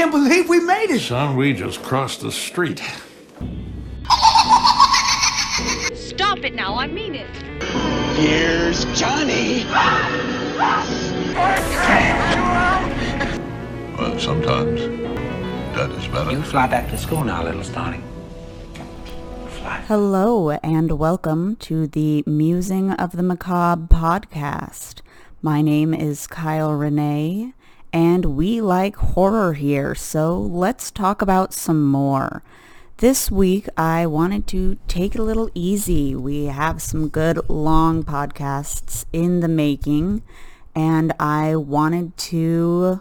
can't believe we made it. Son, we just crossed the street. Stop it now, I mean it. Here's Johnny. Well, sometimes that is better. You fly back to school now, little Stoney. Fly. Hello and welcome to the Musing of the Macabre podcast. My name is Kyle Renee, and we like horror here, so let's talk about some more. This week, I wanted to take it a little easy. We have some good long podcasts in the making, and I wanted to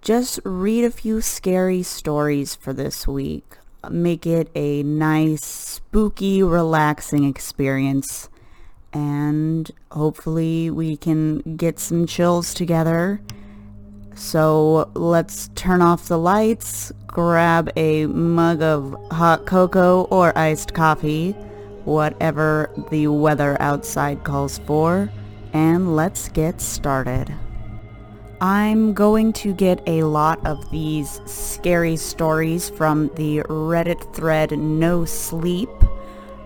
just read a few scary stories for this week. Make it a nice, spooky, relaxing experience, and hopefully we can get some chills together. So let's turn off the lights, grab a mug of hot cocoa or iced coffee, whatever the weather outside calls for, and let's get started. I'm going to get a lot of these scary stories from the Reddit thread No Sleep.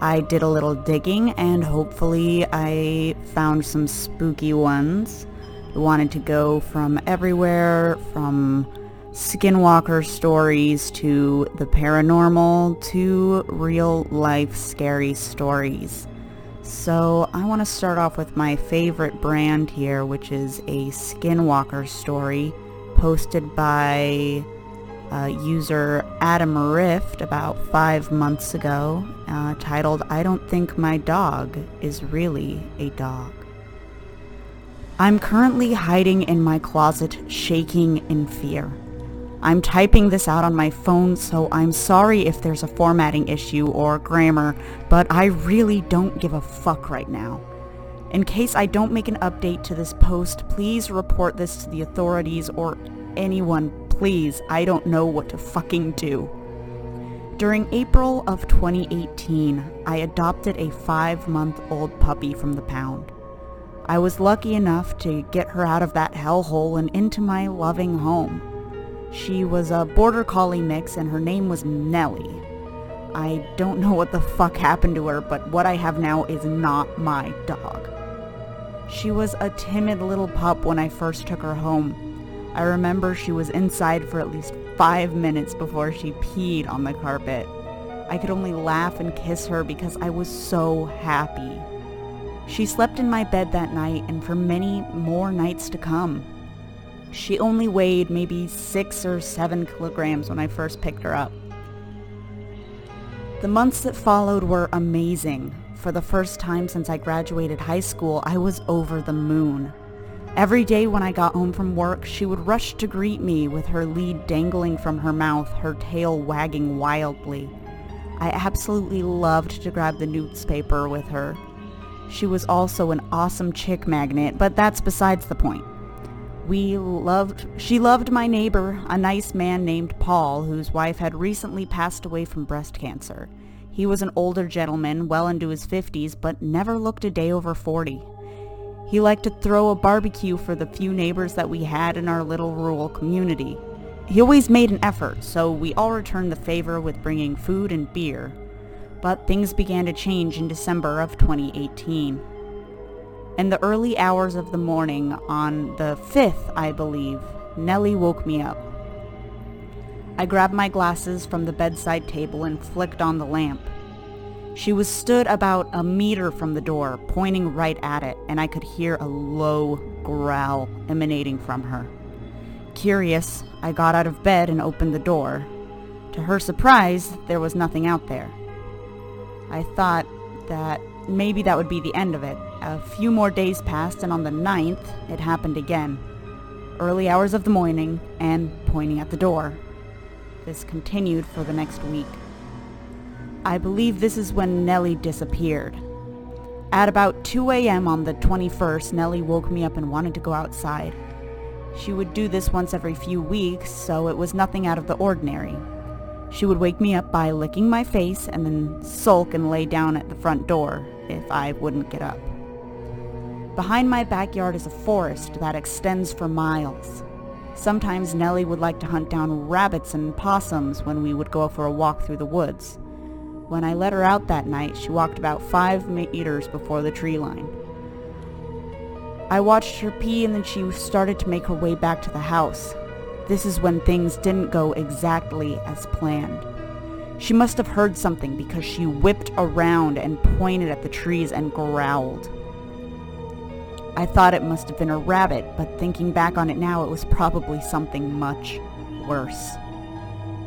I did a little digging and hopefully I found some spooky ones. I wanted to go from everywhere, from skinwalker stories to the paranormal to real life scary stories. So I want to start off with my favorite brand here, which is a skinwalker story posted by user Adam Rift about 5 months ago, titled, "I Don't Think My Dog Is Really a Dog." I'm currently hiding in my closet, shaking in fear. I'm typing this out on my phone, so I'm sorry if there's a formatting issue or grammar, but I really don't give a fuck right now. In case I don't make an update to this post, please report this to the authorities or anyone, please. I don't know what to fucking do. During April of 2018, I adopted a 5-month-old puppy from the pound. I was lucky enough to get her out of that hellhole and into my loving home. She was a border collie mix and her name was Nellie. I don't know what the fuck happened to her, but what I have now is not my dog. She was a timid little pup when I first took her home. I remember she was inside for at least 5 minutes before she peed on the carpet. I could only laugh and kiss her because I was so happy. She slept in my bed that night and for many more nights to come. She only weighed maybe 6 or 7 kilograms when I first picked her up. The months that followed were amazing. For the first time since I graduated high school, I was over the moon. Every day when I got home from work, she would rush to greet me with her lead dangling from her mouth, her tail wagging wildly. I absolutely loved to grab the newspaper with her. She was also an awesome chick magnet, but that's besides the point. She loved my neighbor, a nice man named Paul, whose wife had recently passed away from breast cancer. He was an older gentleman, well into his 50s, but never looked a day over 40. He liked to throw a barbecue for the few neighbors that we had in our little rural community. He always made an effort, so we all returned the favor with bringing food and beer. But things began to change in December of 2018. In the early hours of the morning, on the 5th, I believe, Nellie woke me up. I grabbed my glasses from the bedside table and flicked on the lamp. She was stood about a meter from the door, pointing right at it, and I could hear a low growl emanating from her. Curious, I got out of bed and opened the door. To her surprise, there was nothing out there. I thought that maybe that would be the end of it. A few more days passed, and on the 9th, it happened again. Early hours of the morning, and pointing at the door. This continued for the next week. I believe this is when Nellie disappeared. At about 2 a.m. on the 21st, Nellie woke me up and wanted to go outside. She would do this once every few weeks, so it was nothing out of the ordinary. She would wake me up by licking my face and then sulk and lay down at the front door if I wouldn't get up. Behind my backyard is a forest that extends for miles. Sometimes Nellie would like to hunt down rabbits and possums when we would go for a walk through the woods. When I let her out that night, she walked about 5 meters before the tree line. I watched her pee and then she started to make her way back to the house. This is when things didn't go exactly as planned. She must have heard something because she whipped around and pointed at the trees and growled. I thought it must have been a rabbit, but thinking back on it now, it was probably something much worse.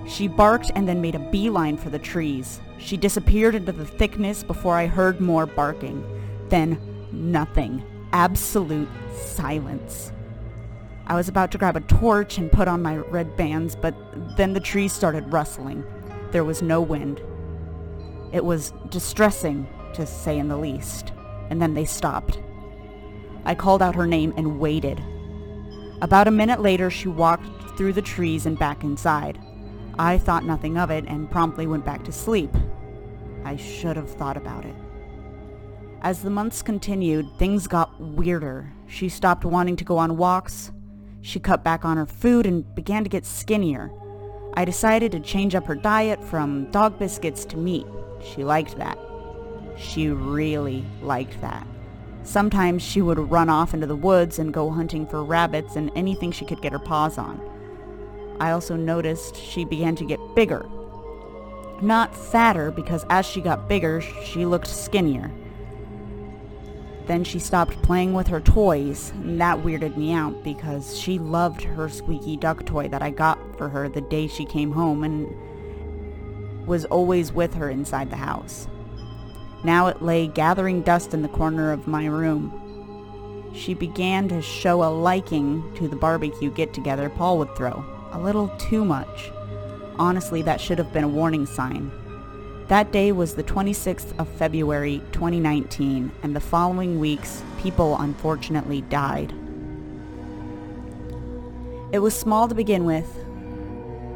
She barked and then made a beeline for the trees. She disappeared into the thickness before I heard more barking. Then nothing. Absolute silence. I was about to grab a torch and put on my red bands, but then the trees started rustling. There was no wind. It was distressing, to say in the least. And then they stopped. I called out her name and waited. About a minute later, she walked through the trees and back inside. I thought nothing of it and promptly went back to sleep. I should have thought about it. As the months continued, things got weirder. She stopped wanting to go on walks. She cut back on her food and began to get skinnier. I decided to change up her diet from dog biscuits to meat. She liked that. She really liked that. Sometimes she would run off into the woods and go hunting for rabbits and anything she could get her paws on. I also noticed she began to get bigger. Not fatter, because as she got bigger, she looked skinnier. Then she stopped playing with her toys, and that weirded me out because she loved her squeaky duck toy that I got for her the day she came home and was always with her inside the house. Now it lay gathering dust in the corner of my room. She began to show a liking to the barbecue get-together Paul would throw. A little too much. Honestly, that should have been a warning sign. That day was the 26th of February, 2019, and the following weeks, people unfortunately died. It was small to begin with.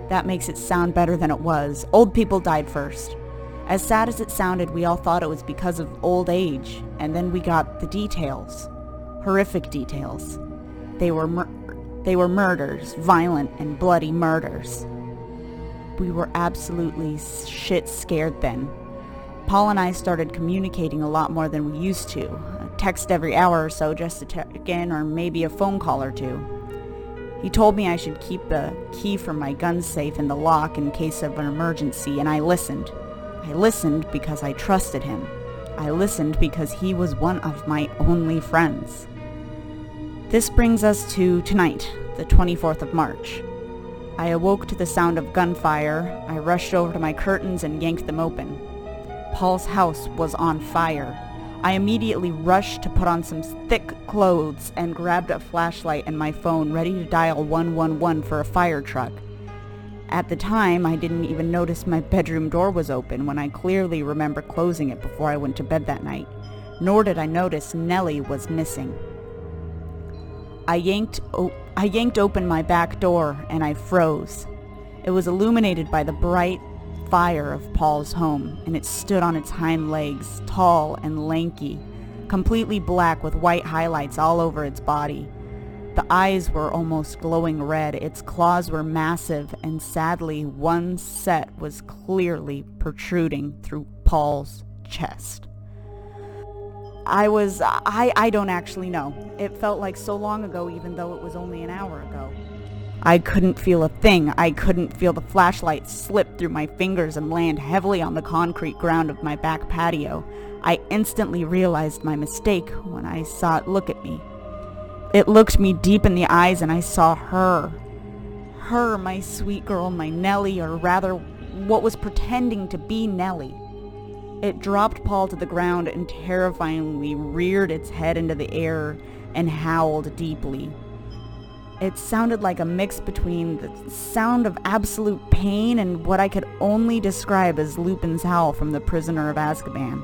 That makes it sound better than it was. Old people died first. As sad as it sounded, we all thought it was because of old age, and then we got the details. Horrific details. They were murders, violent and bloody murders. We were absolutely shit scared then. Paul and I started communicating a lot more than we used to. A text every hour or so just to check in, or maybe a phone call or two. He told me I should keep the key from my gun safe in the lock in case of an emergency, and I listened. I listened because I trusted him. I listened because he was one of my only friends. This brings us to tonight, the 24th of March. I awoke to the sound of gunfire. I rushed over to my curtains and yanked them open. Paul's house was on fire. I immediately rushed to put on some thick clothes and grabbed a flashlight and my phone, ready to dial 111 for a fire truck. At the time, I didn't even notice my bedroom door was open when I clearly remember closing it before I went to bed that night. Nor did I notice Nellie was missing. I yanked open my back door and I froze. It was illuminated by the bright fire of Paul's home, and it stood on its hind legs, tall and lanky, completely black with white highlights all over its body. The eyes were almost glowing red, its claws were massive, and sadly one set was clearly protruding through Paul's chest. I don't actually know. It felt like so long ago, even though it was only an hour ago. I couldn't feel a thing. I couldn't feel the flashlight slip through my fingers and land heavily on the concrete ground of my back patio. I instantly realized my mistake when I saw it look at me. It looked me deep in the eyes and I saw her. Her, my sweet girl, my Nellie, or rather, what was pretending to be Nellie. It dropped Paul to the ground and terrifyingly reared its head into the air and howled deeply. It sounded like a mix between the sound of absolute pain and what I could only describe as Lupin's howl from The Prisoner of Azkaban.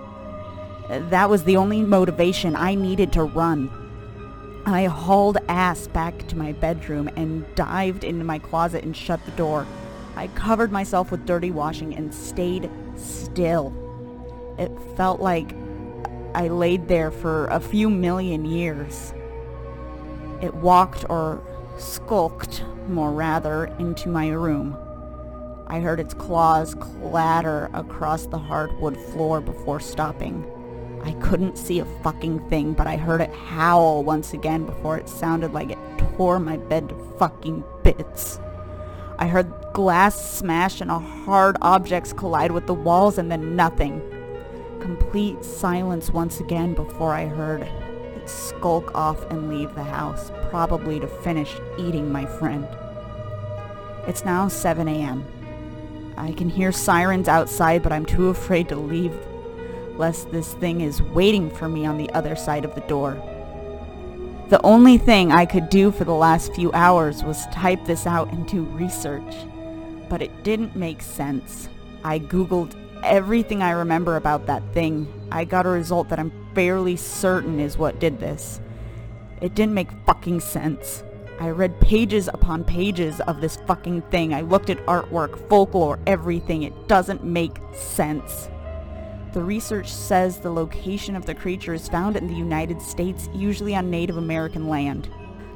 That was the only motivation I needed to run. I hauled ass back to my bedroom and dived into my closet and shut the door. I covered myself with dirty washing and stayed still. It felt like I laid there for a few million years. It walked or skulked, more rather, into my room. I heard its claws clatter across the hardwood floor before stopping. I couldn't see a fucking thing, but I heard it howl once again before it sounded like it tore my bed to fucking bits. I heard glass smash and hard objects collide with the walls and then nothing. Complete silence once again before I heard it skulk off and leave the house, probably to finish eating my friend. It's now 7 a.m. I can hear sirens outside, but I'm too afraid to leave, lest this thing is waiting for me on the other side of the door. The only thing I could do for the last few hours was type this out and do research, but it didn't make sense. I googled everything I remember about that thing. I got a result that I'm fairly certain is what did this. It didn't make fucking sense. I read pages upon pages of this fucking thing. I looked at artwork, folklore, everything. It doesn't make sense. The research says the location of the creature is found in the United States, usually on Native American land.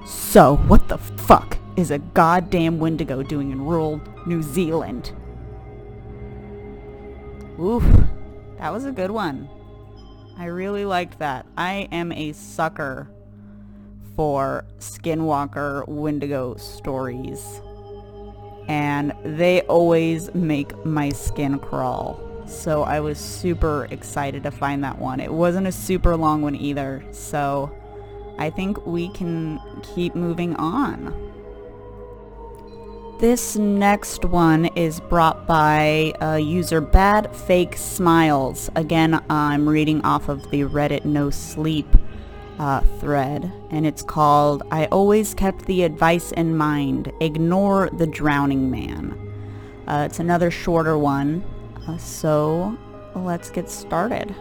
So, what the fuck is a goddamn Wendigo doing in rural New Zealand? Oof, that was a good one. I really liked that. I am a sucker for Skinwalker Wendigo stories, and they always make my skin crawl. So I was super excited to find that one. It wasn't a super long one either, so I think we can keep moving on. This next one is brought by user Bad Fake Smiles. Again, I'm reading off of the Reddit No Sleep thread, and it's called I Always Kept the Advice in Mind, Ignore the Drowning Man. It's another shorter one, so let's get started.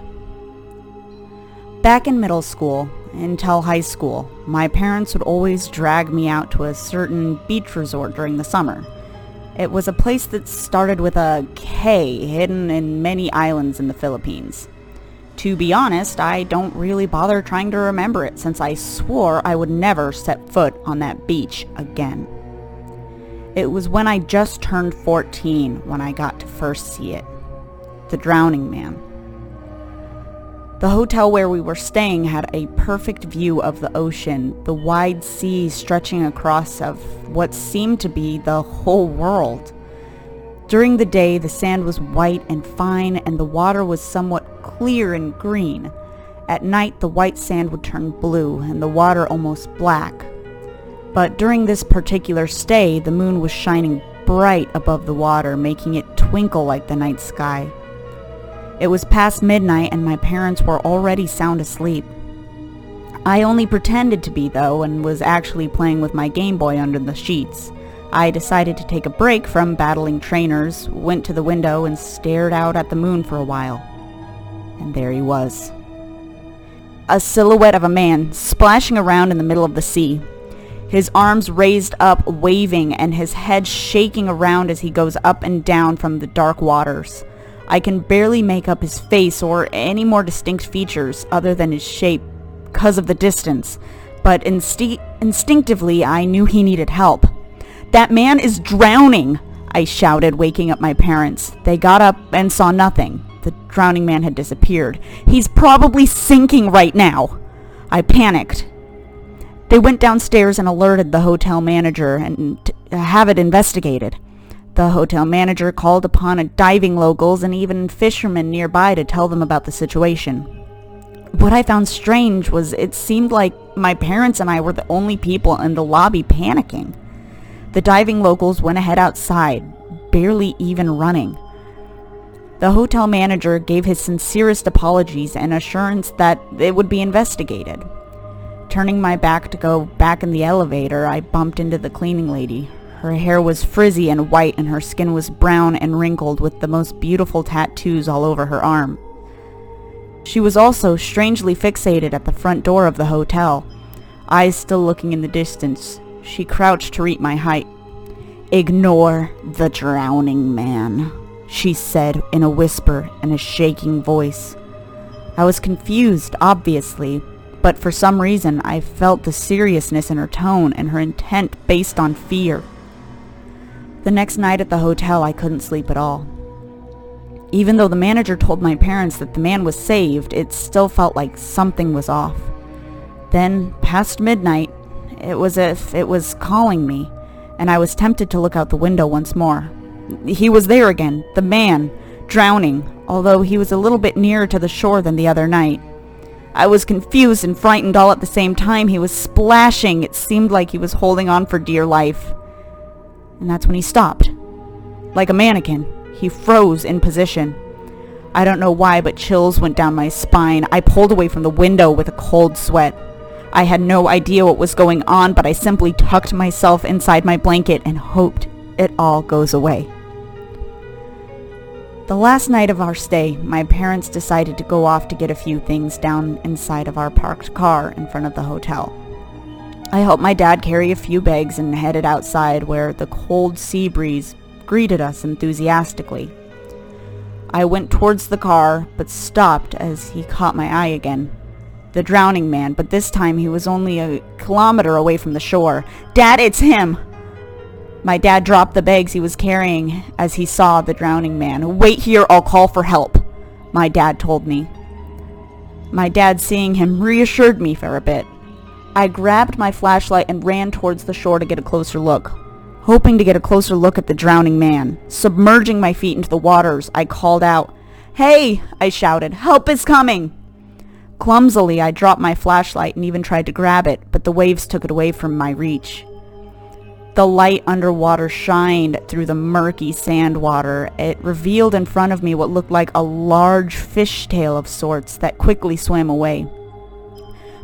Back in middle school, until high school, my parents would always drag me out to a certain beach resort during the summer. It was a place that started with a K, hidden in many islands in the Philippines. To be honest, I don't really bother trying to remember it, since I swore I would never set foot on that beach again. It was when I just turned 14 when I got to first see it. The Drowning Man. The hotel where we were staying had a perfect view of the ocean, the wide sea stretching across of what seemed to be the whole world. During the day, the sand was white and fine, and the water was somewhat clear and green. At night, the white sand would turn blue, and the water almost black. But during this particular stay, the moon was shining bright above the water, making it twinkle like the night sky. It was past midnight, and my parents were already sound asleep. I only pretended to be, though, and was actually playing with my Game Boy under the sheets. I decided to take a break from battling trainers, went to the window, and stared out at the moon for a while. And there he was. A silhouette of a man, splashing around in the middle of the sea. His arms raised up, waving, and his head shaking around as he goes up and down from the dark waters. I can barely make up his face or any more distinct features other than his shape, because of the distance, but instinctively I knew he needed help. "That man is drowning!" I shouted, waking up my parents. They got up and saw nothing. The drowning man had disappeared. "He's probably sinking right now!" I panicked. They went downstairs and alerted the hotel manager and have it investigated. The hotel manager called upon diving locals and even fishermen nearby to tell them about the situation. What I found strange was it seemed like my parents and I were the only people in the lobby panicking. The diving locals went ahead outside, barely even running. The hotel manager gave his sincerest apologies and assurance that it would be investigated. Turning my back to go back in the elevator, I bumped into the cleaning lady. Her hair was frizzy and white, and her skin was brown and wrinkled with the most beautiful tattoos all over her arm. She was also strangely fixated at the front door of the hotel, eyes still looking in the distance. She crouched to reach my height. "Ignore the drowning man," she said in a whisper and a shaking voice. I was confused, obviously, but for some reason I felt the seriousness in her tone and her intent based on fear. The next night at the hotel, I couldn't sleep at all. Even though the manager told my parents that the man was saved, it still felt like something was off. Then, past midnight, it was as if it was calling me, and I was tempted to look out the window once more. He was there again, the man, drowning, although he was a little bit nearer to the shore than the other night. I was confused and frightened all at the same time. He was splashing. It seemed like he was holding on for dear life. And that's when he stopped. Like a mannequin, he froze in position. I don't know why, but chills went down my spine. I pulled away from the window with a cold sweat. I had no idea what was going on, but I simply tucked myself inside my blanket and hoped it all goes away. The last night of our stay, my parents decided to go off to get a few things down inside of our parked car in front of the hotel. I helped my dad carry a few bags and headed outside where the cold sea breeze greeted us enthusiastically. I went towards the car, but stopped as he caught my eye again. The drowning man, but this time he was only a kilometer away from the shore. "Dad, it's him!" My dad dropped the bags he was carrying as he saw the drowning man. "Wait here, I'll call for help," my dad told me. My dad, seeing him, reassured me for a bit. I grabbed my flashlight and ran towards the shore to get a closer look, hoping to get a closer look at the drowning man. Submerging my feet into the waters, I called out, "Hey!" I shouted, "Help is coming!" Clumsily, I dropped my flashlight and even tried to grab it, but the waves took it away from my reach. The light underwater shined through the murky sand water. It revealed in front of me what looked like a large fishtail of sorts that quickly swam away.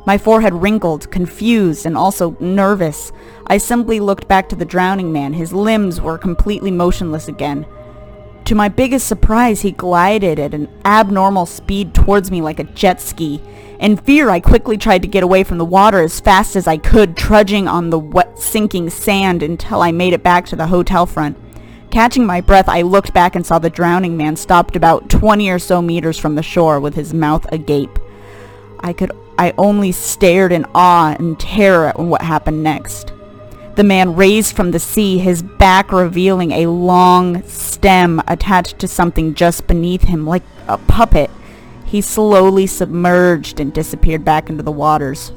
My forehead wrinkled, confused, and also nervous. I simply looked back to the drowning man. His limbs were completely motionless again. To my biggest surprise, he glided at an abnormal speed towards me like a jet ski. In fear, I quickly tried to get away from the water as fast as I could, trudging on the wet, sinking sand until I made it back to the hotel front. Catching my breath, I looked back and saw the drowning man stopped about 20 or so meters from the shore with his mouth agape. I only stared in awe and terror at what happened next. The man raised from the sea, his back revealing a long stem attached to something just beneath him, like a puppet. He slowly submerged and disappeared back into the waters,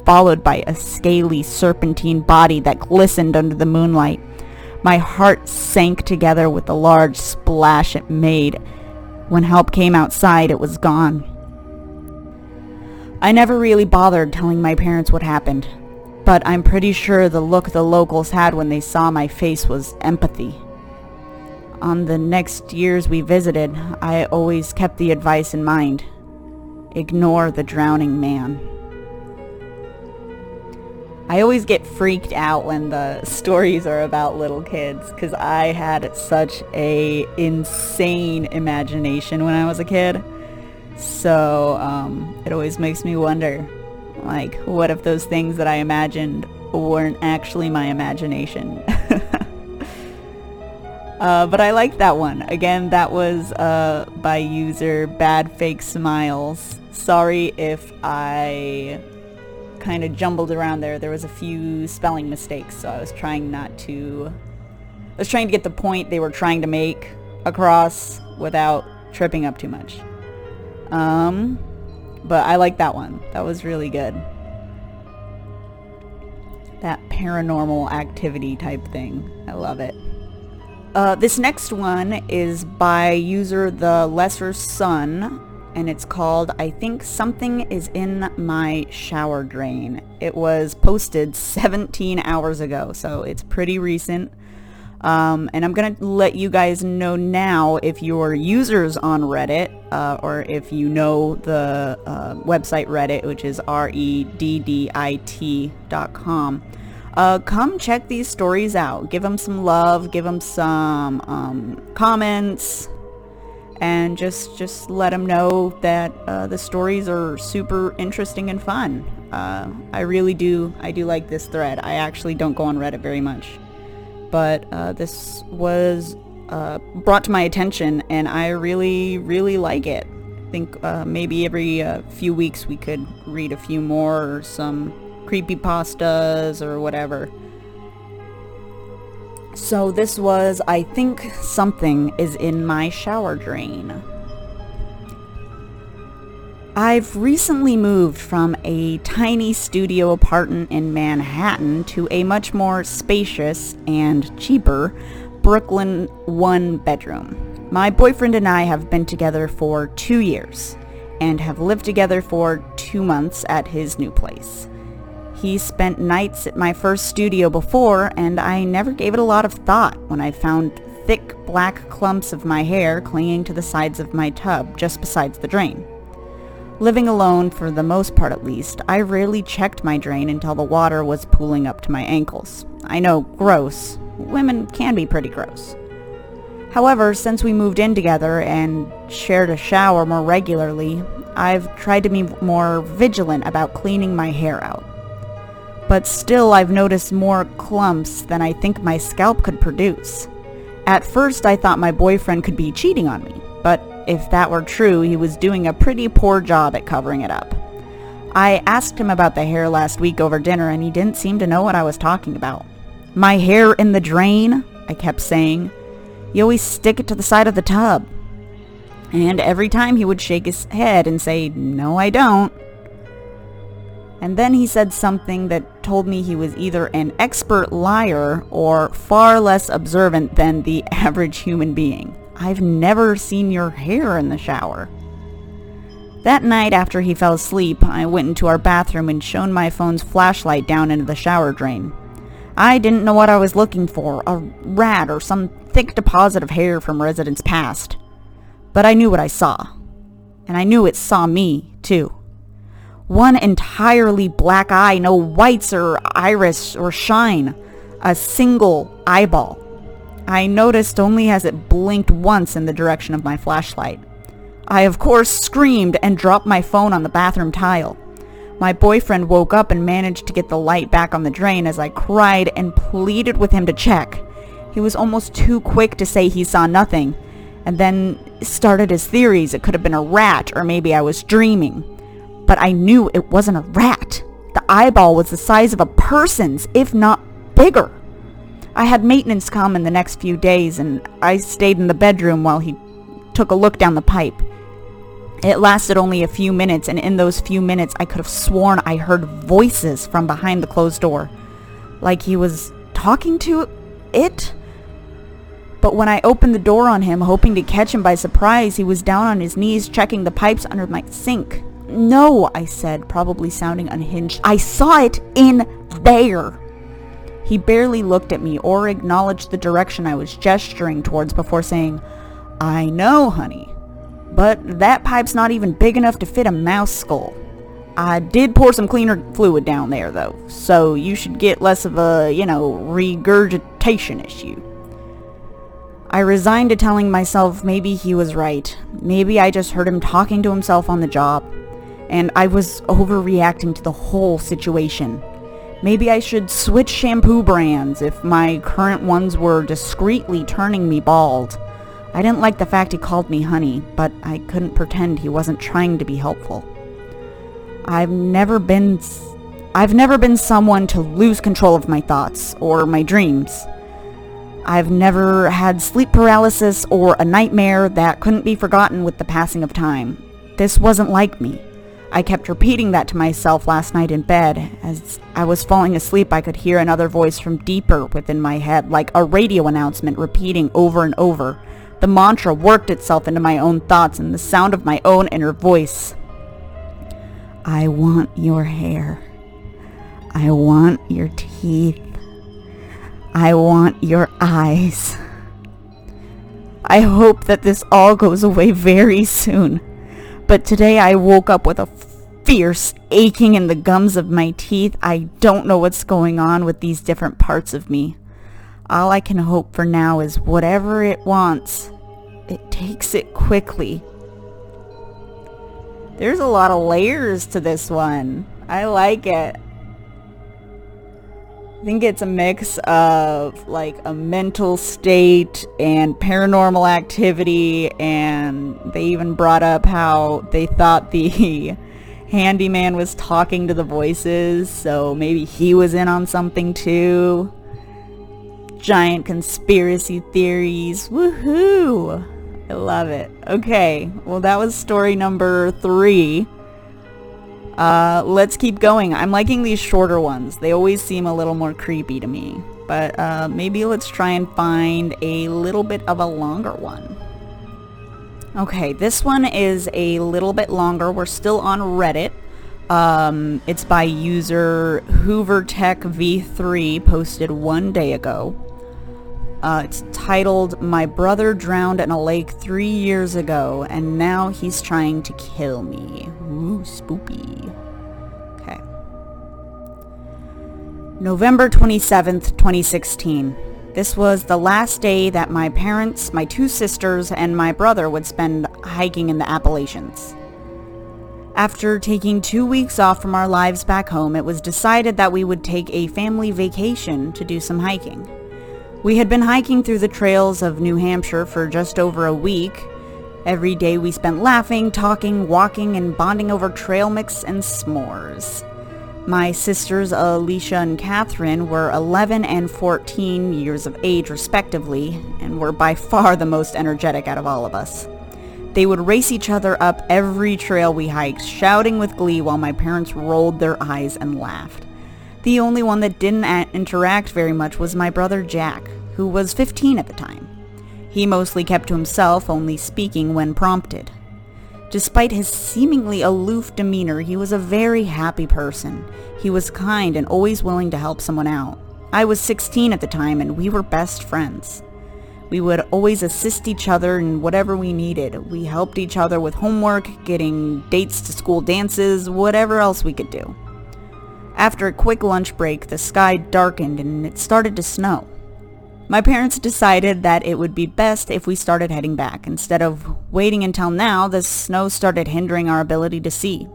followed by a scaly serpentine body that glistened under the moonlight. My heart sank together with the large splash it made. When help came outside, it was gone. I never really bothered telling my parents what happened, but I'm pretty sure the look the locals had when they saw my face was empathy. On the next years we visited, I always kept the advice in mind. Ignore the drowning man. I always get freaked out when the stories are about little kids, because I had such a insane imagination when I was a kid. So it always makes me wonder, like, what if those things that I imagined weren't actually my imagination? But I like that one. Again, that was by user Bad Fake Smiles. Sorry if I kind of jumbled around there. There was a few spelling mistakes, so I was trying to get the point they were trying to make across without tripping up too much. But I like that one. That was really good. That paranormal activity type thing. I love it. This next one is by user The Lesser Sun, and it's called, I Think Something Is in My Shower Drain. It was posted 17 hours ago, so it's pretty recent. And I'm going to let you guys know now if you're users on Reddit, or if you know the website Reddit, which is reddit.com. Come check these stories out. Give them some love, give them some comments, and just let them know that the stories are super interesting and fun. I do like this thread. I actually don't go on Reddit very much, but this was brought to my attention, and I really, really like it. think maybe every few weeks we could read a few more, or some creepypastas or whatever. So this was, I think something is in my shower drain. I've recently moved from a tiny studio apartment in Manhattan to a much more spacious and cheaper Brooklyn one-bedroom. My boyfriend and I have been together for 2 years and have lived together for 2 months at his new place. He spent nights at my first studio before, and I never gave it a lot of thought when I found thick black clumps of my hair clinging to the sides of my tub just besides the drain. Living alone, for the most part at least, I rarely checked my drain until the water was pooling up to my ankles. I know, gross. Women can be pretty gross. However, since we moved in together and shared a shower more regularly, I've tried to be more vigilant about cleaning my hair out. But still, I've noticed more clumps than I think my scalp could produce. At first, I thought my boyfriend could be cheating on me, but if that were true, he was doing a pretty poor job at covering it up. I asked him about the hair last week over dinner, and he didn't seem to know what I was talking about. "My hair in the drain?" I kept saying. "You always stick it to the side of the tub." And every time he would shake his head and say, "No, I don't." And then he said something that told me he was either an expert liar or far less observant than the average human being. "I've never seen your hair in the shower." That night after he fell asleep, I went into our bathroom and shone my phone's flashlight down into the shower drain. I didn't know what I was looking for, a rat or some thick deposit of hair from residents past. But I knew what I saw. And I knew it saw me, too. One entirely black eye, no whites or iris or shine. A single eyeball. I noticed only as it blinked once in the direction of my flashlight. I, of course, screamed and dropped my phone on the bathroom tile. My boyfriend woke up and managed to get the light back on the drain as I cried and pleaded with him to check. He was almost too quick to say he saw nothing, and then started his theories. It could have been a rat, or maybe I was dreaming. But I knew it wasn't a rat. The eyeball was the size of a person's, if not bigger. I had maintenance come in the next few days, and I stayed in the bedroom while he took a look down the pipe. It lasted only a few minutes, and in those few minutes I could have sworn I heard voices from behind the closed door. Like he was talking to it? But when I opened the door on him, hoping to catch him by surprise, he was down on his knees checking the pipes under my sink. "No," I said, probably sounding unhinged. "I saw it in there." He barely looked at me or acknowledged the direction I was gesturing towards before saying, "I know, honey, but that pipe's not even big enough to fit a mouse skull. I did pour some cleaner fluid down there, though, so you should get less of a, regurgitation issue." I resigned to telling myself maybe he was right. Maybe I just heard him talking to himself on the job, and I was overreacting to the whole situation. Maybe I should switch shampoo brands if my current ones were discreetly turning me bald. I didn't like the fact he called me honey, but I couldn't pretend he wasn't trying to be helpful. I've never been someone to lose control of my thoughts or my dreams. I've never had sleep paralysis or a nightmare that couldn't be forgotten with the passing of time. This wasn't like me. I kept repeating that to myself last night in bed. As I was falling asleep, I could hear another voice from deeper within my head, like a radio announcement repeating over and over. The mantra worked itself into my own thoughts and the sound of my own inner voice. "I want your hair. I want your teeth. I want your eyes. I hope that this all goes away very soon. But today I woke up with a fierce aching in the gums of my teeth. I don't know what's going on with these different parts of me. All I can hope for now is whatever it wants, it takes it quickly." There's a lot of layers to this one. I like it. I think it's a mix of like a mental state and paranormal activity, and they even brought up how they thought the handyman was talking to the voices, so maybe he was in on something too. Giant conspiracy theories. Woohoo! I love it. Okay, well that was story number 3. Let's keep going. I'm liking these shorter ones. They always seem a little more creepy to me. But maybe let's try and find a little bit of a longer one. Okay, this one is a little bit longer. We're still on Reddit. It's by user HooverTechV3, posted 1 day ago. It's titled, "My brother drowned in a lake 3 years ago, and now he's trying to kill me." Ooh, spoopy. Okay. November 27th, 2016. This was the last day that my parents, my 2 sisters, and my brother would spend hiking in the Appalachians. After taking 2 weeks off from our lives back home, it was decided that we would take a family vacation to do some hiking. We had been hiking through the trails of New Hampshire for just over a week. Every day we spent laughing, talking, walking, and bonding over trail mix and s'mores. My sisters Alicia and Catherine were 11 and 14 years of age respectively, and were by far the most energetic out of all of us. They would race each other up every trail we hiked, shouting with glee while my parents rolled their eyes and laughed. The only one that didn't interact very much was my brother Jack, who was 15 at the time. He mostly kept to himself, only speaking when prompted. Despite his seemingly aloof demeanor, he was a very happy person. He was kind and always willing to help someone out. I was 16 at the time, and we were best friends. We would always assist each other in whatever we needed. We helped each other with homework, getting dates to school dances, whatever else we could do. After a quick lunch break, the sky darkened and it started to snow. My parents decided that it would be best if we started heading back. Instead of waiting until now, the snow started hindering our ability to see.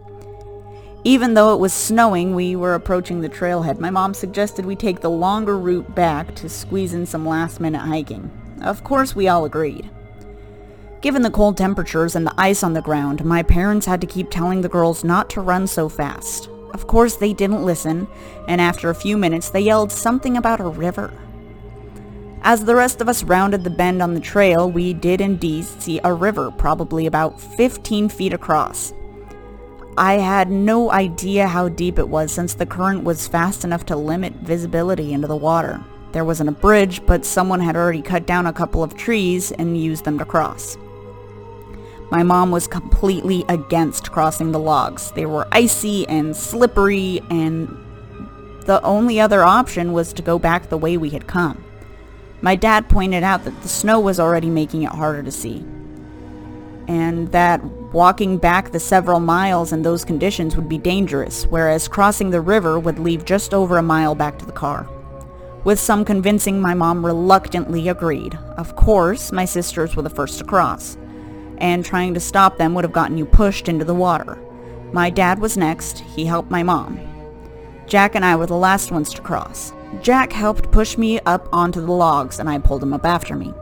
Even though it was snowing, we were approaching the trailhead. My mom suggested we take the longer route back to squeeze in some last-minute hiking. Of course, we all agreed. Given the cold temperatures and the ice on the ground, my parents had to keep telling the girls not to run so fast. Of course, they didn't listen, and after a few minutes, they yelled something about a river. As the rest of us rounded the bend on the trail, we did indeed see a river, probably about 15 feet across. I had no idea how deep it was since the current was fast enough to limit visibility into the water. There wasn't a bridge, but someone had already cut down a couple of trees and used them to cross. My mom was completely against crossing the logs. They were icy and slippery, and the only other option was to go back the way we had come. My dad pointed out that the snow was already making it harder to see, and that walking back the several miles in those conditions would be dangerous, whereas crossing the river would leave just over a mile back to the car. With some convincing, my mom reluctantly agreed. Of course, my sisters were the first to cross, and trying to stop them would have gotten you pushed into the water. My dad was next. He helped my mom. Jack and I were the last ones to cross. Jack helped push me up onto the logs, and I pulled him up after me.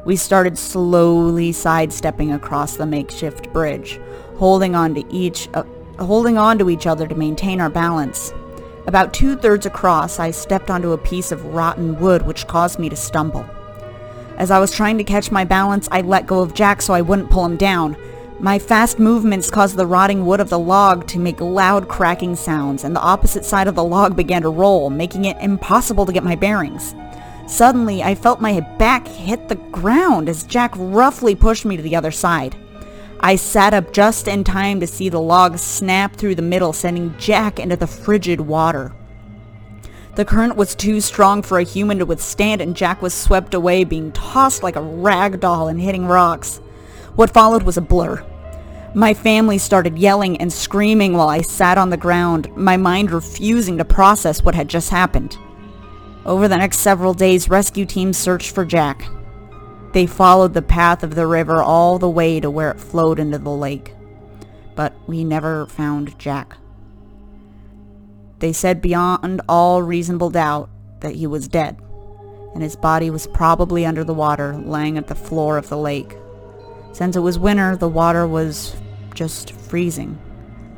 We started slowly sidestepping across the makeshift bridge, holding on to each other to maintain our balance. About 2/3 across, I stepped onto a piece of rotten wood, which caused me to stumble. As I was trying to catch my balance, I let go of Jack so I wouldn't pull him down. My fast movements caused the rotting wood of the log to make loud cracking sounds, and the opposite side of the log began to roll, making it impossible to get my bearings. Suddenly, I felt my back hit the ground as Jack roughly pushed me to the other side. I sat up just in time to see the log snap through the middle, sending Jack into the frigid water. The current was too strong for a human to withstand, and Jack was swept away, being tossed like a rag doll and hitting rocks. What followed was a blur. My family started yelling and screaming while I sat on the ground, my mind refusing to process what had just happened. Over the next several days, rescue teams searched for Jack. They followed the path of the river all the way to where it flowed into the lake. But we never found Jack. They said beyond all reasonable doubt, that he was dead, and his body was probably under the water, laying at the floor of the lake. Since it was winter, the water was just freezing.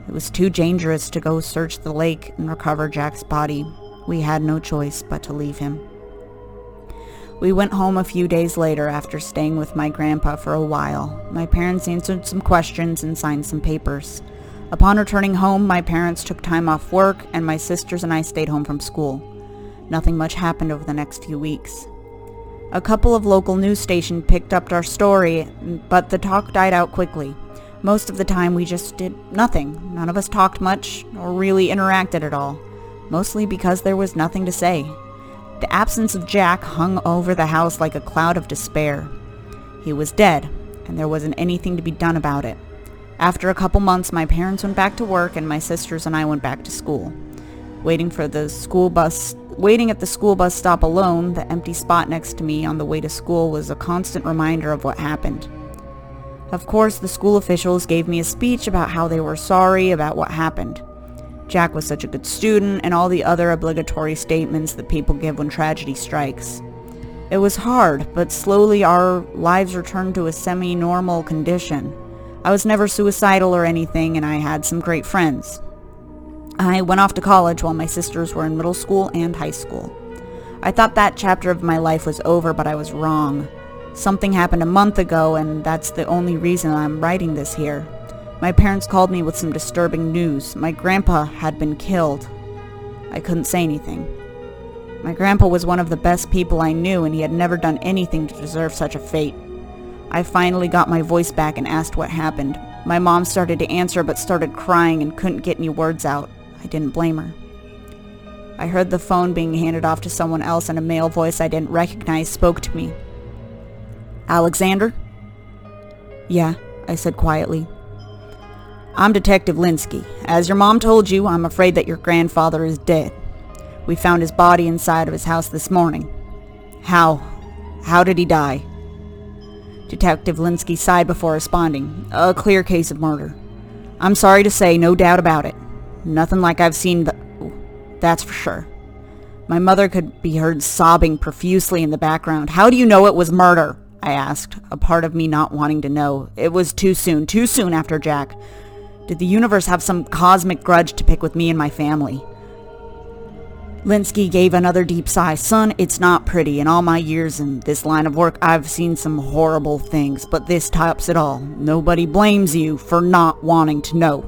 It was too dangerous to go search the lake and recover Jack's body. We had no choice but to leave him. We went home a few days later after staying with my grandpa for a while. My parents answered some questions and signed some papers. Upon returning home, my parents took time off work, and my sisters and I stayed home from school. Nothing much happened over the next few weeks. A couple of local news stations picked up our story, but the talk died out quickly. Most of the time we just did nothing. None of us talked much or really interacted at all, mostly because there was nothing to say. The absence of Jack hung over the house like a cloud of despair. He was dead, and there wasn't anything to be done about it. After a couple months, my parents went back to work, and my sisters and I went back to school. Waiting at the school bus stop alone, the empty spot next to me on the way to school was a constant reminder of what happened. Of course, the school officials gave me a speech about how they were sorry about what happened. Jack was such a good student, and all the other obligatory statements that people give when tragedy strikes. It was hard, but slowly our lives returned to a semi-normal condition. I was never suicidal or anything, and I had some great friends. I went off to college while my sisters were in middle school and high school. I thought that chapter of my life was over, but I was wrong. Something happened a month ago, and that's the only reason I'm writing this here. My parents called me with some disturbing news. My grandpa had been killed. I couldn't say anything. My grandpa was one of the best people I knew, and he had never done anything to deserve such a fate. I finally got my voice back and asked what happened. My mom started to answer but started crying and couldn't get any words out. I didn't blame her. I heard the phone being handed off to someone else, and a male voice I didn't recognize spoke to me. "Alexander?" "Yeah," I said quietly. "I'm Detective Linsky. As your mom told you, I'm afraid that your grandfather is dead. We found his body inside of his house this morning." How did he die?" Detective Linsky sighed before responding. "A clear case of murder. I'm sorry to say, no doubt about it. Nothing like I've seen, that's for sure." My mother could be heard sobbing profusely in the background. "How do you know it was murder?" I asked, a part of me not wanting to know. It was too soon after Jack. Did the universe have some cosmic grudge to pick with me and my family? Linsky gave another deep sigh. "Son, it's not pretty. In all my years in this line of work, I've seen some horrible things, but this tops it all. Nobody blames you for not wanting to know."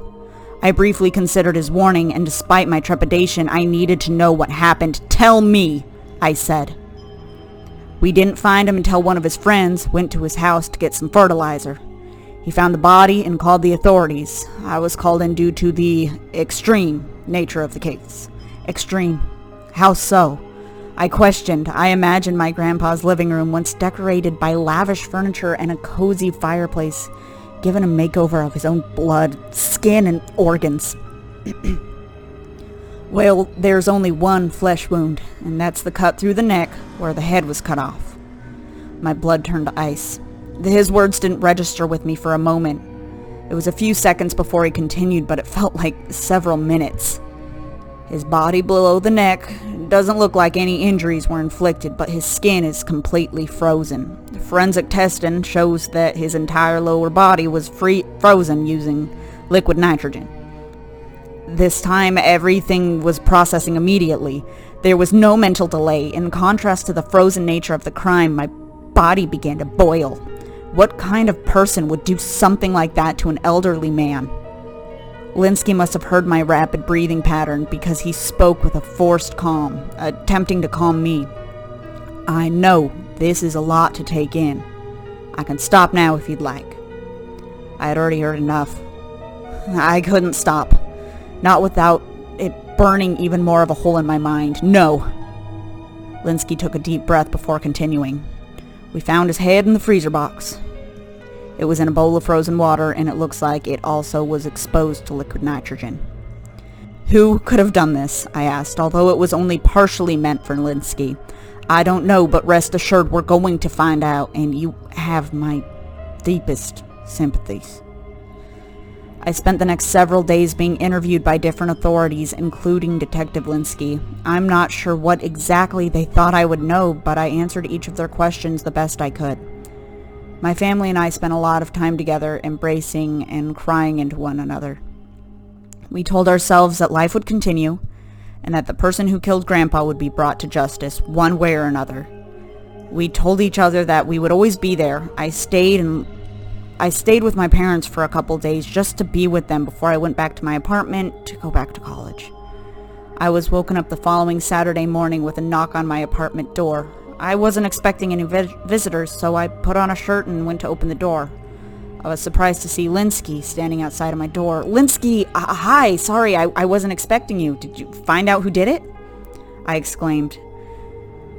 I briefly considered his warning, and despite my trepidation, I needed to know what happened. "Tell me," I said. "We didn't find him until one of his friends went to his house to get some fertilizer. He found the body and called the authorities. I was called in due to the extreme nature of the case." "Extreme? How so?" I questioned. I imagined my grandpa's living room, once decorated by lavish furniture and a cozy fireplace, given a makeover of his own blood, skin, and organs. "Well, there's only one flesh wound, and that's the cut through the neck where the head was cut off." My blood turned to ice. His words didn't register with me for a moment. It was a few seconds before he continued, but it felt like several minutes. "His body below the neck doesn't look like any injuries were inflicted, but his skin is completely frozen. Forensic testing shows that his entire lower body was frozen using liquid nitrogen. This time, everything was processing immediately. There was no mental delay. In contrast to the frozen nature of the crime, my body began to boil. What kind of person would do something like that to an elderly man? Linsky must have heard my rapid breathing pattern, because he spoke with a forced calm, attempting to calm me. "I know this is a lot to take in. I can stop now if you'd like." I had already heard enough. I couldn't stop. Not without it burning even more of a hole in my mind. "No." Linsky took a deep breath before continuing. "We found his head in the freezer box. It was in a bowl of frozen water, and it looks like it also was exposed to liquid nitrogen." "Who could have done this?" I asked, although it was only partially meant for Linsky. "I don't know, but rest assured we're going to find out, and you have my deepest sympathies." I spent the next several days being interviewed by different authorities, including Detective Linsky. I'm not sure what exactly they thought I would know, but I answered each of their questions the best I could. My family and I spent a lot of time together, embracing and crying into one another. We told ourselves that life would continue, and that the person who killed Grandpa would be brought to justice, one way or another. We told each other that we would always be there. I stayed with my parents for a couple days just to be with them before I went back to my apartment to go back to college. I was woken up the following Saturday morning with a knock on my apartment door. I wasn't expecting any visitors, so I put on a shirt and went to open the door. I was surprised to see Linsky standing outside of my door. Linsky, hi, sorry, I wasn't expecting you. Did you find out who did it? I exclaimed.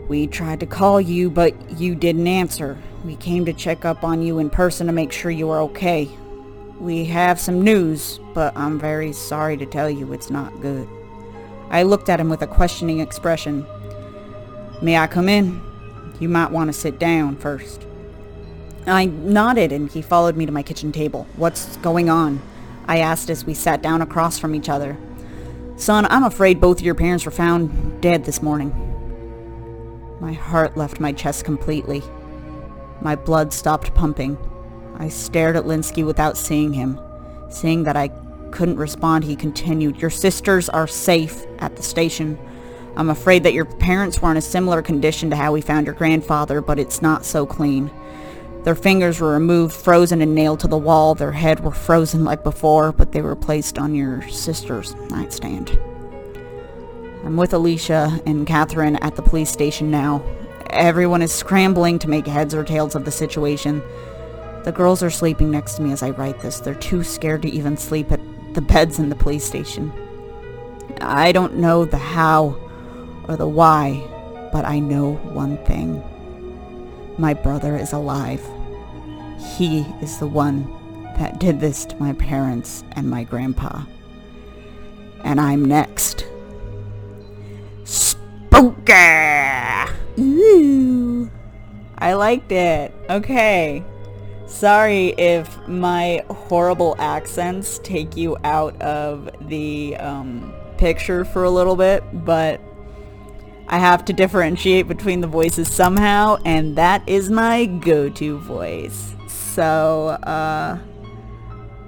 We tried to call you, but you didn't answer. We came to check up on you in person to make sure you were okay. We have some news, but I'm very sorry to tell you it's not good. I looked at him with a questioning expression. May I come in? You might want to sit down first. I nodded and he followed me to my kitchen table. What's going on? I asked as we sat down across from each other. Son, I'm afraid both of your parents were found dead this morning. My heart left my chest completely. My blood stopped pumping. I stared at Linsky without seeing him. Seeing that I couldn't respond, he continued, Your sisters are safe at the station. I'm afraid that your parents were in a similar condition to how we found your grandfather, but it's not so clean. Their fingers were removed, frozen, and nailed to the wall. Their head were frozen like before, but they were placed on your sister's nightstand. I'm with Alicia and Catherine at the police station now. Everyone is scrambling to make heads or tails of the situation. The girls are sleeping next to me as I write this. They're too scared to even sleep at the beds in the police station. I don't know the how or the why, but I know one thing. My brother is alive. He is the one that did this to my parents and my grandpa. And I'm next. Spooky! Ooh. I liked it. Okay. Sorry if my horrible accents take you out of the picture for a little bit, but I have to differentiate between the voices somehow, and that is my go-to voice. So,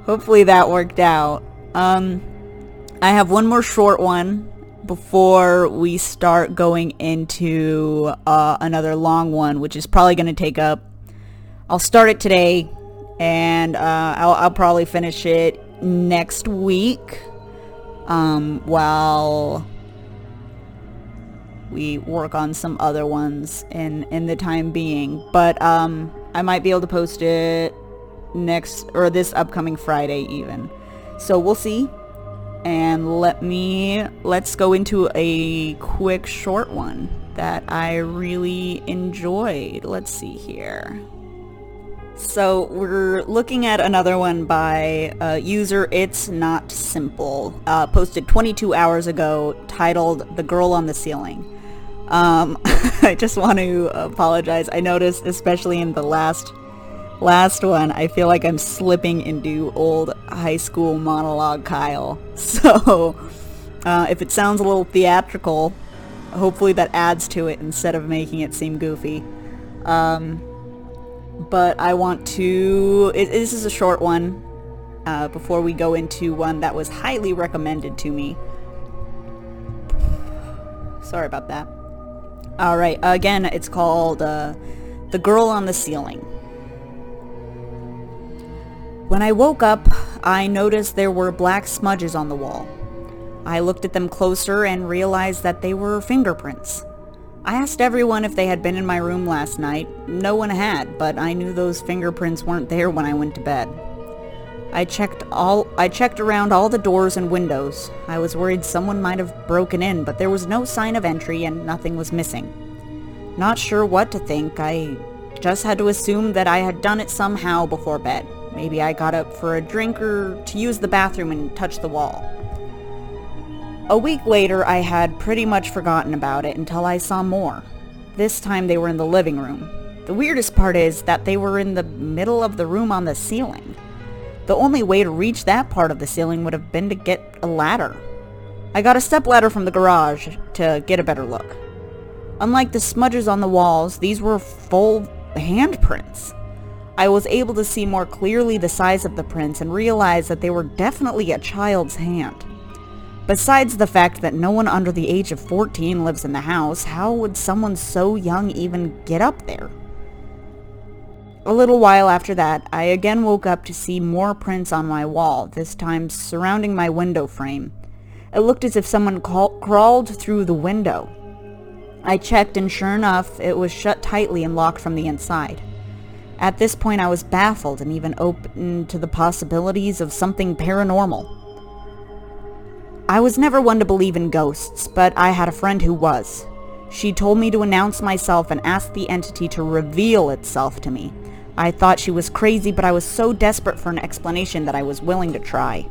hopefully that worked out. I have one more short one before we start going into another long one, which is probably going to take up... I'll start it today, and I'll probably finish it next week, while we work on some other ones in the time being. But I might be able to post it next, or this upcoming Friday even. So we'll see. And let's go into a quick short one that I really enjoyed. Let's see here. So we're looking at another one by user It's Not Simple, posted 22 hours ago, titled The Girl on the Ceiling. I just want to apologize. I noticed, especially in the last one, I feel like I'm slipping into old high school monologue Kyle. So if it sounds a little theatrical, hopefully that adds to it instead of making it seem goofy. But I want to... This is a short one before we go into one that was highly recommended to me. Sorry about that. Alright, again, it's called The Girl on the Ceiling. When I woke up, I noticed there were black smudges on the wall. I looked at them closer and realized that they were fingerprints. I asked everyone if they had been in my room last night. No one had, but I knew those fingerprints weren't there when I went to bed. I checked around all the doors and windows. I was worried someone might have broken in, but there was no sign of entry and nothing was missing. Not sure what to think. I just had to assume that I had done it somehow before bed. Maybe I got up for a drink or to use the bathroom and touch the wall. A week later, I had pretty much forgotten about it until I saw more. This time they were in the living room. The weirdest part is that they were in the middle of the room on the ceiling. The only way to reach that part of the ceiling would have been to get a ladder. I got a stepladder from the garage to get a better look. Unlike the smudges on the walls, these were full handprints. I was able to see more clearly the size of the prints and realize that they were definitely a child's hand. Besides the fact that no one under the age of 14 lives in the house, how would someone so young even get up there? A little while after that, I again woke up to see more prints on my wall, this time surrounding my window frame. It looked as if someone crawled through the window. I checked, and sure enough, it was shut tightly and locked from the inside. At this point, I was baffled and even open to the possibilities of something paranormal. I was never one to believe in ghosts, but I had a friend who was. She told me to announce myself and ask the entity to reveal itself to me. I thought she was crazy, but I was so desperate for an explanation that I was willing to try.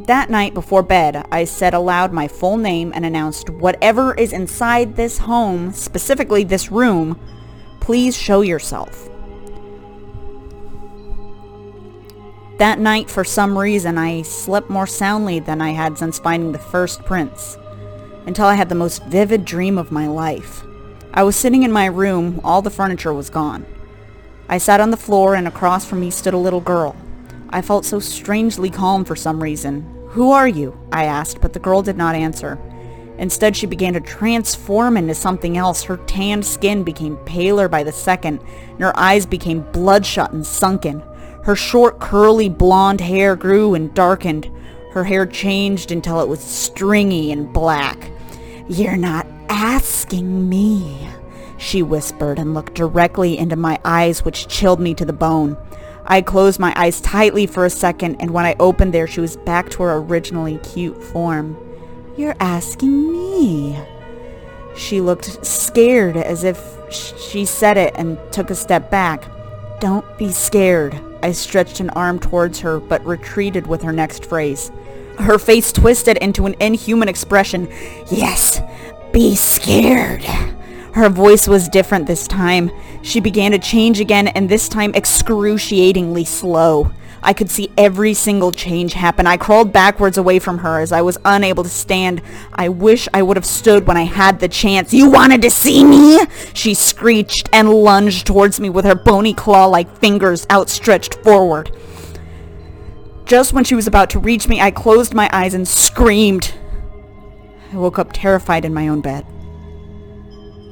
That night before bed, I said aloud my full name and announced, "Whatever is inside this home, specifically this room, please show yourself." That night, for some reason, I slept more soundly than I had since finding the first prints, until I had the most vivid dream of my life. I was sitting in my room, all the furniture was gone. I sat on the floor, and across from me stood a little girl. I felt so strangely calm for some reason. "Who are you?" I asked, but the girl did not answer. Instead, she began to transform into something else. Her tanned skin became paler by the second, and her eyes became bloodshot and sunken. Her short, curly, blonde hair grew and darkened. Her hair changed until it was stringy and black. "You're not asking me," she whispered and looked directly into my eyes, which chilled me to the bone. I closed my eyes tightly for a second, and when I opened there, she was back to her originally cute form. "You're asking me." She looked scared, as if she said it, and took a step back. "Don't be scared." I stretched an arm towards her, but retreated with her next phrase. Her face twisted into an inhuman expression. "Yes, be scared." Her voice was different this time. She began to change again, and this time excruciatingly slow. I could see every single change happen. I crawled backwards away from her as I was unable to stand. I wish I would have stood when I had the chance. "You wanted to see me?" She screeched and lunged towards me with her bony claw-like fingers outstretched forward. Just when she was about to reach me, I closed my eyes and screamed. I woke up terrified in my own bed.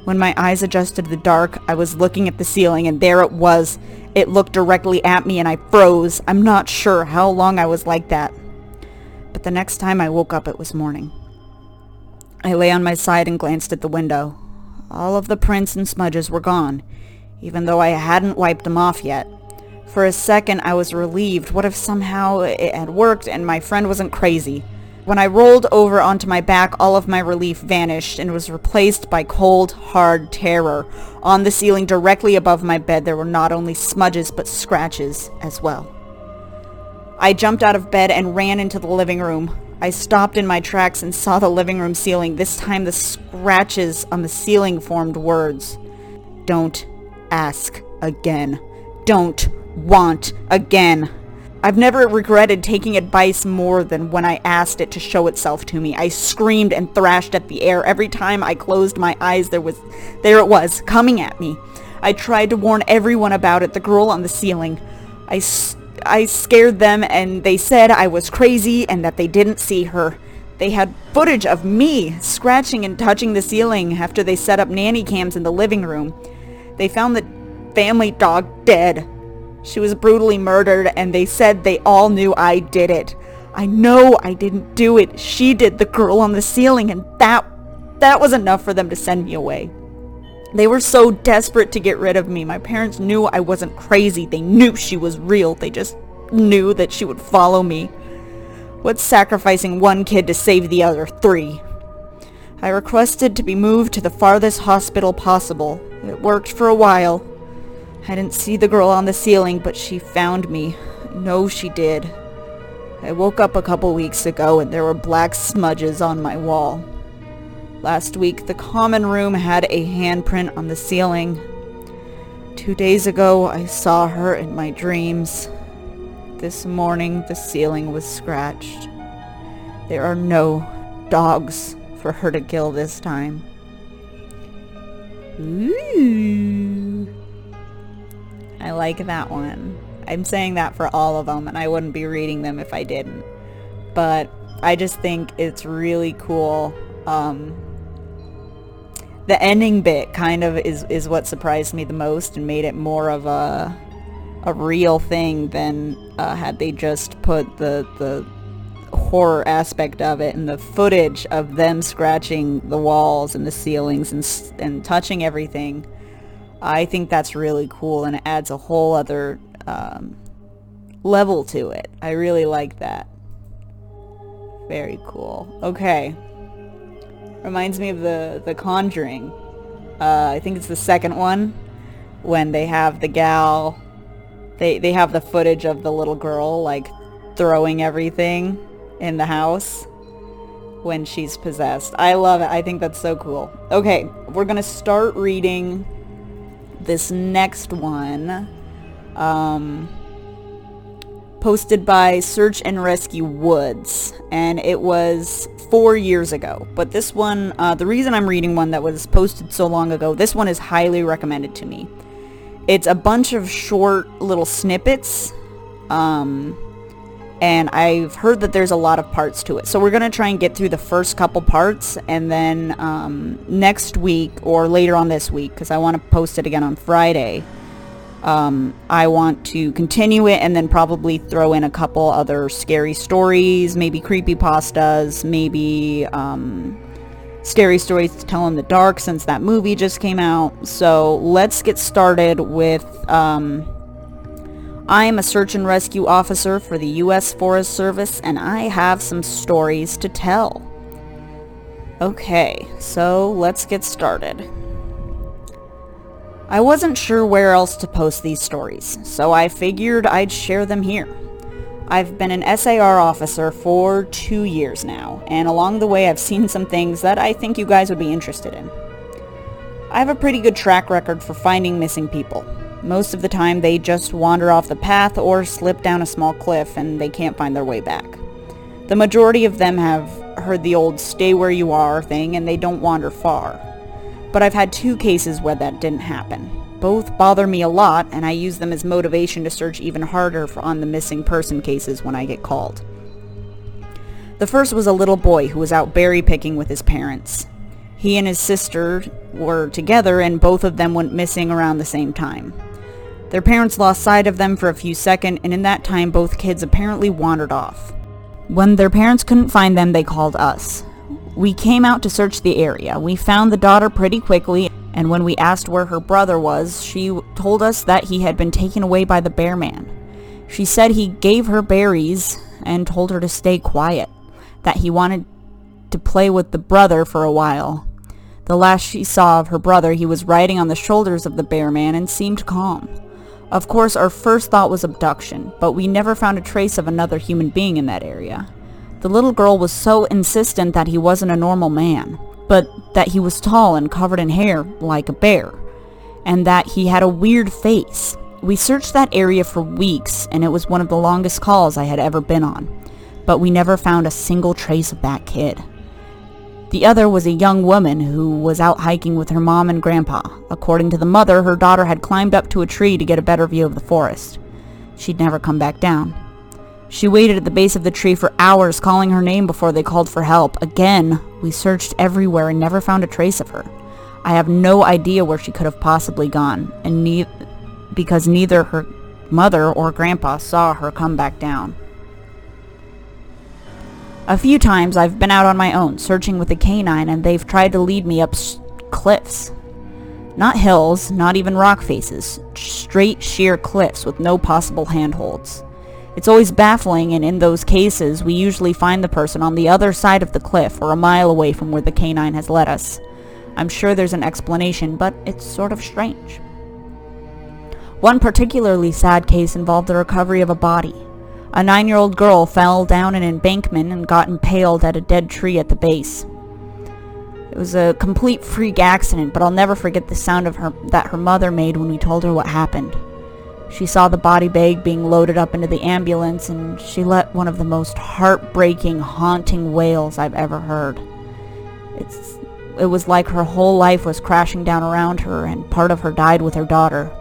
When my eyes adjusted to the dark, I was looking at the ceiling, and there it was. It looked directly at me, and I froze. I'm not sure how long I was like that. But the next time I woke up, it was morning. I lay on my side and glanced at the window. All of the prints and smudges were gone, even though I hadn't wiped them off yet. For a second, I was relieved. What if somehow it had worked and my friend wasn't crazy? When I rolled over onto my back, all of my relief vanished and was replaced by cold, hard terror. On the ceiling directly above my bed, there were not only smudges, but scratches as well. I jumped out of bed and ran into the living room. I stopped in my tracks and saw the living room ceiling. This time the scratches on the ceiling formed words. "Don't ask again. Don't want again." I've never regretted taking advice more than when I asked it to show itself to me. I screamed and thrashed at the air. Every time I closed my eyes, there it was, coming at me. I tried to warn everyone about it, the girl on the ceiling. I scared them, and they said I was crazy and that they didn't see her. They had footage of me scratching and touching the ceiling after they set up nanny cams in the living room. They found the family dog dead. She was brutally murdered, and they said they all knew I did it. I know I didn't do it. She did, the girl on the ceiling, and that was enough for them to send me away. They were so desperate to get rid of me. My parents knew I wasn't crazy. They knew she was real. They just knew that she would follow me. What's sacrificing one kid to save the other 3? I requested to be moved to the farthest hospital possible. It worked for a while. I didn't see the girl on the ceiling, but she found me. I know she did. I woke up a couple weeks ago and there were black smudges on my wall. Last week, the common room had a handprint on the ceiling. 2 days ago, I saw her in my dreams. This morning the ceiling was scratched. There are no dogs for her to kill this time. Ooh. I like that one. I'm saying that for all of them, and I wouldn't be reading them if I didn't. But I just think it's really cool. The ending bit kind of is what surprised me the most and made it more of a real thing than had they just put the horror aspect of it and the footage of them scratching the walls and the ceilings and touching everything. I think that's really cool, and it adds a whole other level to it. I really like that. Very cool. Okay. Reminds me of the Conjuring. I think it's the second one when they have the gal. They have the footage of the little girl like throwing everything in the house when she's possessed. I love it. I think that's so cool. Okay, we're gonna start reading this next one. Posted by Search and Rescue Woods, and it was 4 years ago. But this one, the reason I'm reading one that was posted so long ago, this one is highly recommended to me. It's a bunch of short little snippets, and I've heard that there's a lot of parts to it. So we're going to try and get through the first couple parts, and then next week, or later on this week, because I want to post it again on Friday, I want to continue it and then probably throw in a couple other scary stories, maybe creepypastas, maybe scary stories to tell in the dark since that movie just came out. So let's get started with, I am a search and rescue officer for the U.S. Forest Service, and I have some stories to tell. Okay, so let's get started. I wasn't sure where else to post these stories, so I figured I'd share them here. I've been an SAR officer for 2 years now, and along the way I've seen some things that I think you guys would be interested in. I have a pretty good track record for finding missing people. Most of the time they just wander off the path or slip down a small cliff and they can't find their way back. The majority of them have heard the old stay where you are thing and they don't wander far. But I've had 2 cases where that didn't happen. Both bother me a lot, and I use them as motivation to search even harder on the missing person cases when I get called. The first was a little boy who was out berry picking with his parents. He and his sister were together, and both of them went missing around the same time. Their parents lost sight of them for a few seconds, and in that time both kids apparently wandered off. When their parents couldn't find them, they called us. We came out to search the area. We found the daughter pretty quickly, and when we asked where her brother was, she told us that he had been taken away by the bear man. She said he gave her berries and told her to stay quiet, that he wanted to play with the brother for a while. The last she saw of her brother, he was riding on the shoulders of the bear man and seemed calm. Of course, our first thought was abduction, but we never found a trace of another human being in that area. The little girl was so insistent that he wasn't a normal man, but that he was tall and covered in hair like a bear, and that he had a weird face. We searched that area for weeks, and it was one of the longest calls I had ever been on, but we never found a single trace of that kid. The other was a young woman who was out hiking with her mom and grandpa. According to the mother, her daughter had climbed up to a tree to get a better view of the forest. She'd never come back down. She waited at the base of the tree for hours, calling her name before they called for help. Again, we searched everywhere and never found a trace of her. I have no idea where she could have possibly gone, and because neither her mother or grandpa saw her come back down. A few times I've been out on my own, searching with a canine, and they've tried to lead me up cliffs. Not hills, not even rock faces, straight sheer cliffs with no possible handholds. It's always baffling, and in those cases, we usually find the person on the other side of the cliff or a mile away from where the canine has led us. I'm sure there's an explanation, but it's sort of strange. One particularly sad case involved the recovery of a body. A 9-year-old girl fell down an embankment and got impaled at a dead tree at the base. It was a complete freak accident, but I'll never forget the sound of that her mother made when we told her what happened. She saw the body bag being loaded up into the ambulance, and she let one of the most heartbreaking, haunting wails I've ever heard. It was like her whole life was crashing down around her, and part of her died with her daughter.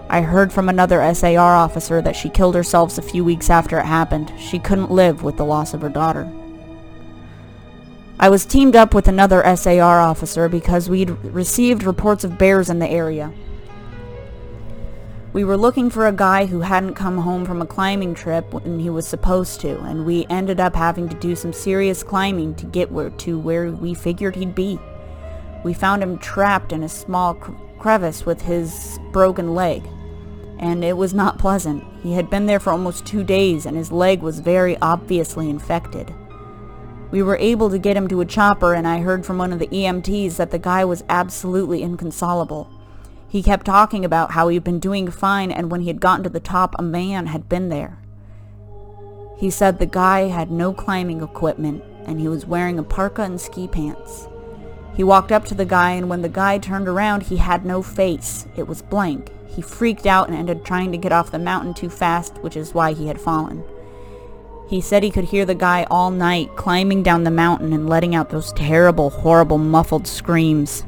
I heard from another SAR officer that she killed herself a few weeks after it happened. She couldn't live with the loss of her daughter. I was teamed up with another SAR officer because we'd received reports of bears in the area. We were looking for a guy who hadn't come home from a climbing trip when he was supposed to, and we ended up having to do some serious climbing to get to where we figured he'd be. We found him trapped in a small crevice with his broken leg, and it was not pleasant. He had been there for almost 2 days, and his leg was very obviously infected. We were able to get him to a chopper, and I heard from one of the EMTs that the guy was absolutely inconsolable. He kept talking about how he'd been doing fine, and when he had gotten to the top, a man had been there. He said the guy had no climbing equipment, and he was wearing a parka and ski pants. He walked up to the guy, and when the guy turned around, he had no face. It was blank. He freaked out and ended up trying to get off the mountain too fast, which is why he had fallen. He said he could hear the guy all night climbing down the mountain and letting out those terrible, horrible, muffled screams.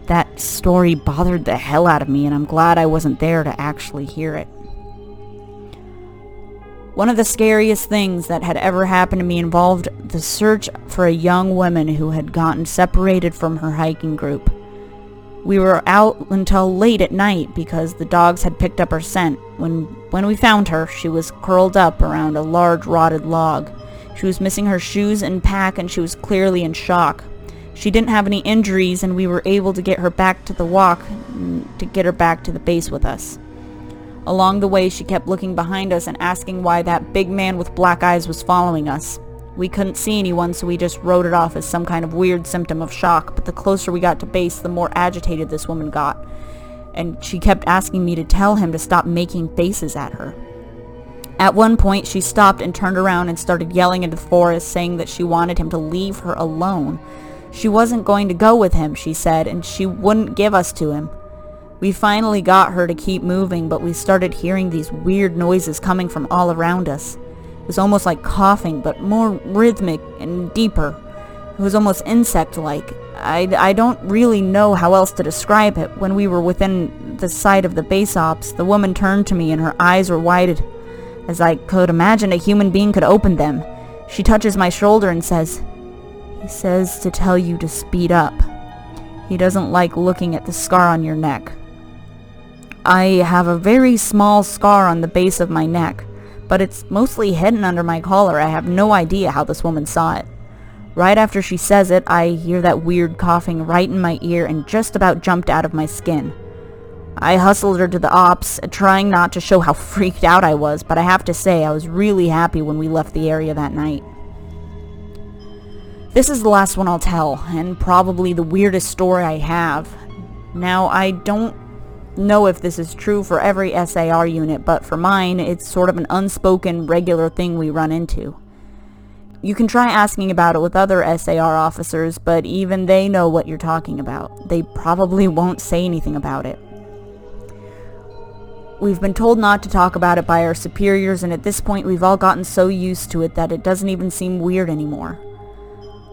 That story bothered the hell out of me, and I'm glad I wasn't there to actually hear it. One of the scariest things that had ever happened to me involved the search for a young woman who had gotten separated from her hiking group. We were out until late at night because the dogs had picked up her scent. When we found her, she was curled up around a large rotted log. She was missing her shoes and pack, and she was clearly in shock. She didn't have any injuries, and we were able to get her back to the walk to get her back to the base with us. Along the way, she kept looking behind us and asking why that big man with black eyes was following us. We couldn't see anyone, so we just wrote it off as some kind of weird symptom of shock, but the closer we got to base, the more agitated this woman got, and she kept asking me to tell him to stop making faces at her. At one point, she stopped and turned around and started yelling into the forest, saying that she wanted him to leave her alone. She wasn't going to go with him, she said, and she wouldn't give us to him. We finally got her to keep moving, but we started hearing these weird noises coming from all around us. It was almost like coughing, but more rhythmic and deeper. It was almost insect-like. I don't really know how else to describe it. When we were within the sight of the base ops, the woman turned to me and her eyes were wide as I could imagine a human being could open them. She touches my shoulder and says, "He says to tell you to speed up. He doesn't like looking at the scar on your neck." I have a very small scar on the base of my neck, but it's mostly hidden under my collar. I have no idea how this woman saw it. Right after she says it, I hear that weird coughing right in my ear and just about jumped out of my skin. I hustled her to the ops, trying not to show how freaked out I was, but I have to say I was really happy when we left the area that night. This is the last one I'll tell, and probably the weirdest story I have. Now, I don't know if this is true for every SAR unit, but for mine, it's sort of an unspoken, regular thing we run into. You can try asking about it with other SAR officers, but even they know what you're talking about. They probably won't say anything about it. We've been told not to talk about it by our superiors, and at this point we've all gotten so used to it that it doesn't even seem weird anymore.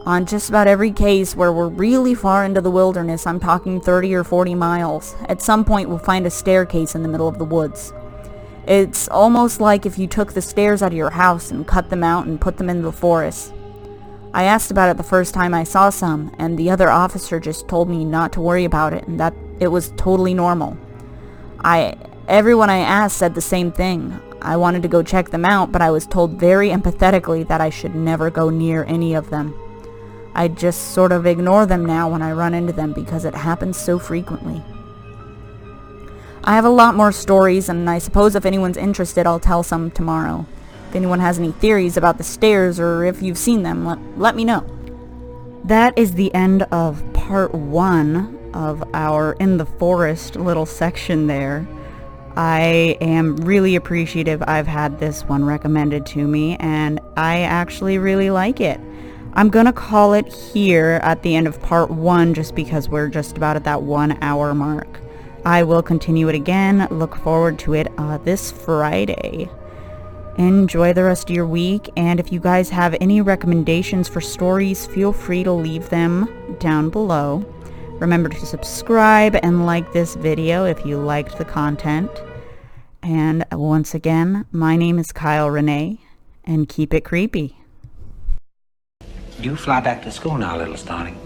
On just about every case where we're really far into the wilderness, I'm talking 30 or 40 miles, at some point we'll find a staircase in the middle of the woods. It's almost like if you took the stairs out of your house and cut them out and put them into the forest. I asked about it the first time I saw some, and the other officer just told me not to worry about it and that it was totally normal. Everyone I asked said the same thing. I wanted to go check them out, but I was told very empathetically that I should never go near any of them. I just sort of ignore them now when I run into them because it happens so frequently. I have a lot more stories, and I suppose if anyone's interested, I'll tell some tomorrow. If anyone has any theories about the stairs or if you've seen them, let me know. That is the end of part 1 of our In the Forest little section there. I am really appreciative I've had this one recommended to me, and I actually really like it. I'm gonna call it here at the end of part 1 just because we're just about at that 1 hour mark. I will continue it again. Look forward to it this Friday. Enjoy the rest of your week, and if you guys have any recommendations for stories, feel free to leave them down below. Remember to subscribe and like this video if you liked the content. And once again, my name is Kyle Renee, and keep it creepy. You fly back to school now, little Starling.